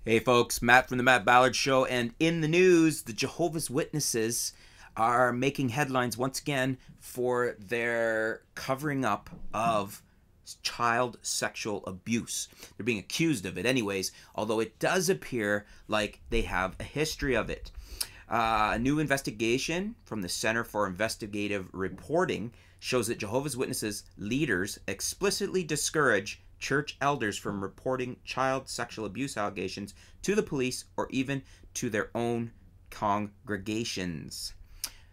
Hey folks, Matt from the Matt Ballard Show, and in the news, the Jehovah's Witnesses are making headlines once again for their covering up of child sexual abuse. They're being accused of it anyways, although it does appear like they have a history of it. A new investigation from the Center for Investigative Reporting shows that Jehovah's Witnesses leaders explicitly discourage church elders from reporting child sexual abuse allegations to the police or even to their own congregations.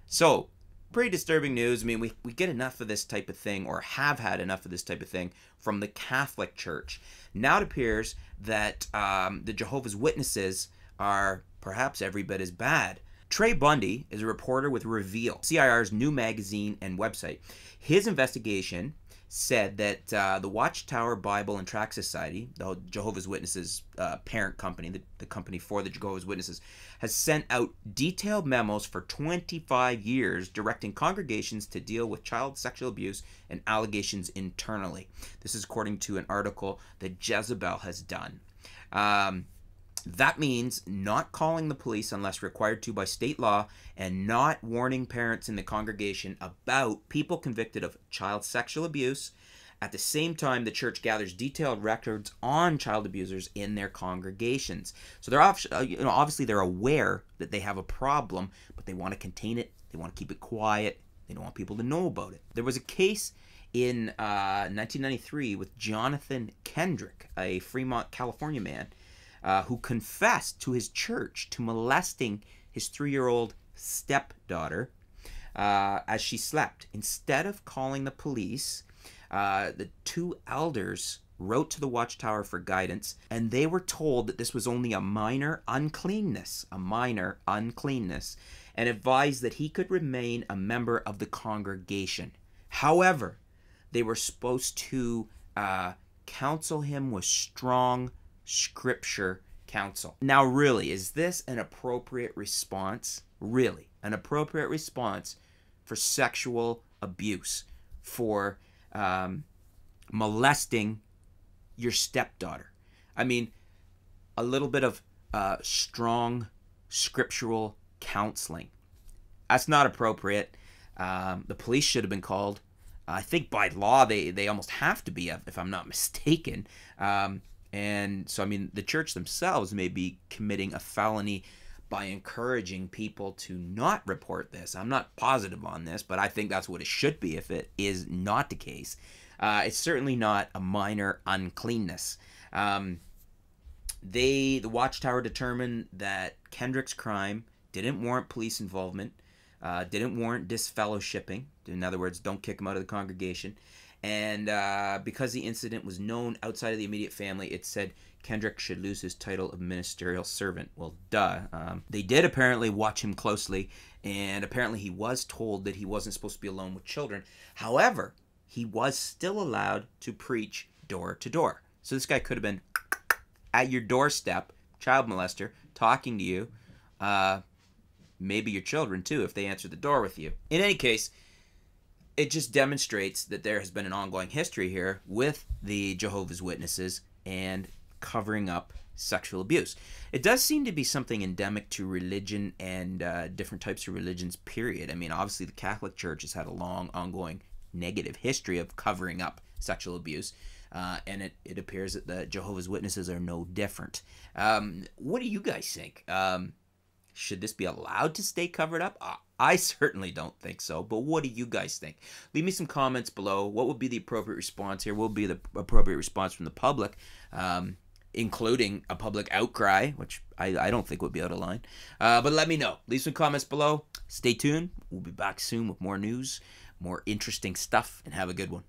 So, pretty disturbing news. I mean, we get enough of this type of thing, or have had enough of this type of thing, from the Catholic Church. Now it appears that the Jehovah's Witnesses are perhaps every bit as bad. Trey Bundy is a reporter with Reveal, CIR's new magazine and website. His investigation said that the Watchtower Bible and Tract Society, the Jehovah's Witnesses parent company, the company for the Jehovah's Witnesses, has sent out detailed memos for 25 years directing congregations to deal with child sexual abuse and allegations internally. This is according to an article that Jezebel has done. That means not calling the police unless required to by state law, and not warning parents in the congregation about people convicted of child sexual abuse. At the same time, the church gathers detailed records on child abusers in their congregations. So they're obviously they're aware that they have a problem, but they want to contain it. They want to keep it quiet. They don't want people to know about it. There was a case in 1993 with Jonathan Kendrick, a Fremont, California man, who confessed to his church to molesting his 3-year-old stepdaughter as she slept. Instead of calling the police, the two elders wrote to the Watchtower for guidance, and they were told that this was only a minor uncleanness, and advised that he could remain a member of the congregation. However, they were supposed to counsel him with strong scripture counsel. Now, really, is this an appropriate response? Really, an appropriate response for sexual abuse, for molesting your stepdaughter? I mean, a little bit of strong scriptural counseling. That's not appropriate. The police should have been called. I think by law they almost have to be, if I'm not mistaken. And so, I mean, the church themselves may be committing a felony by encouraging people to not report this. I'm not positive on this, but I think that's what it should be if it is not the case. It's certainly not a minor uncleanness. The Watchtower determined that Kendrick's crime didn't warrant police involvement, didn't warrant disfellowshipping. In other words, don't kick him out of the congregation. And because the incident was known outside of the immediate family, it said Kendrick should lose his title of ministerial servant. Well, duh. They did apparently watch him closely, and apparently he was told that he wasn't supposed to be alone with children. However, he was still allowed to preach door to door. So this guy could have been at your doorstep, child molester, talking to you, maybe your children too, if they answer the door with you. In any case, it just demonstrates that there has been an ongoing history here with the Jehovah's Witnesses and covering up sexual abuse. It does seem to be something endemic to religion and different types of religions, period. I mean, obviously the Catholic Church has had a long, ongoing negative history of covering up sexual abuse, and it appears that the Jehovah's Witnesses are no different. What do you guys think? Should this be allowed to stay covered up? I certainly don't think so, but what do you guys think? Leave me some comments below. What would be the appropriate response here? What would be the appropriate response from the public, including a public outcry, which I don't think would be out of line. But let me know. Leave some comments below. Stay tuned. We'll be back soon with more news, more interesting stuff, and have a good one.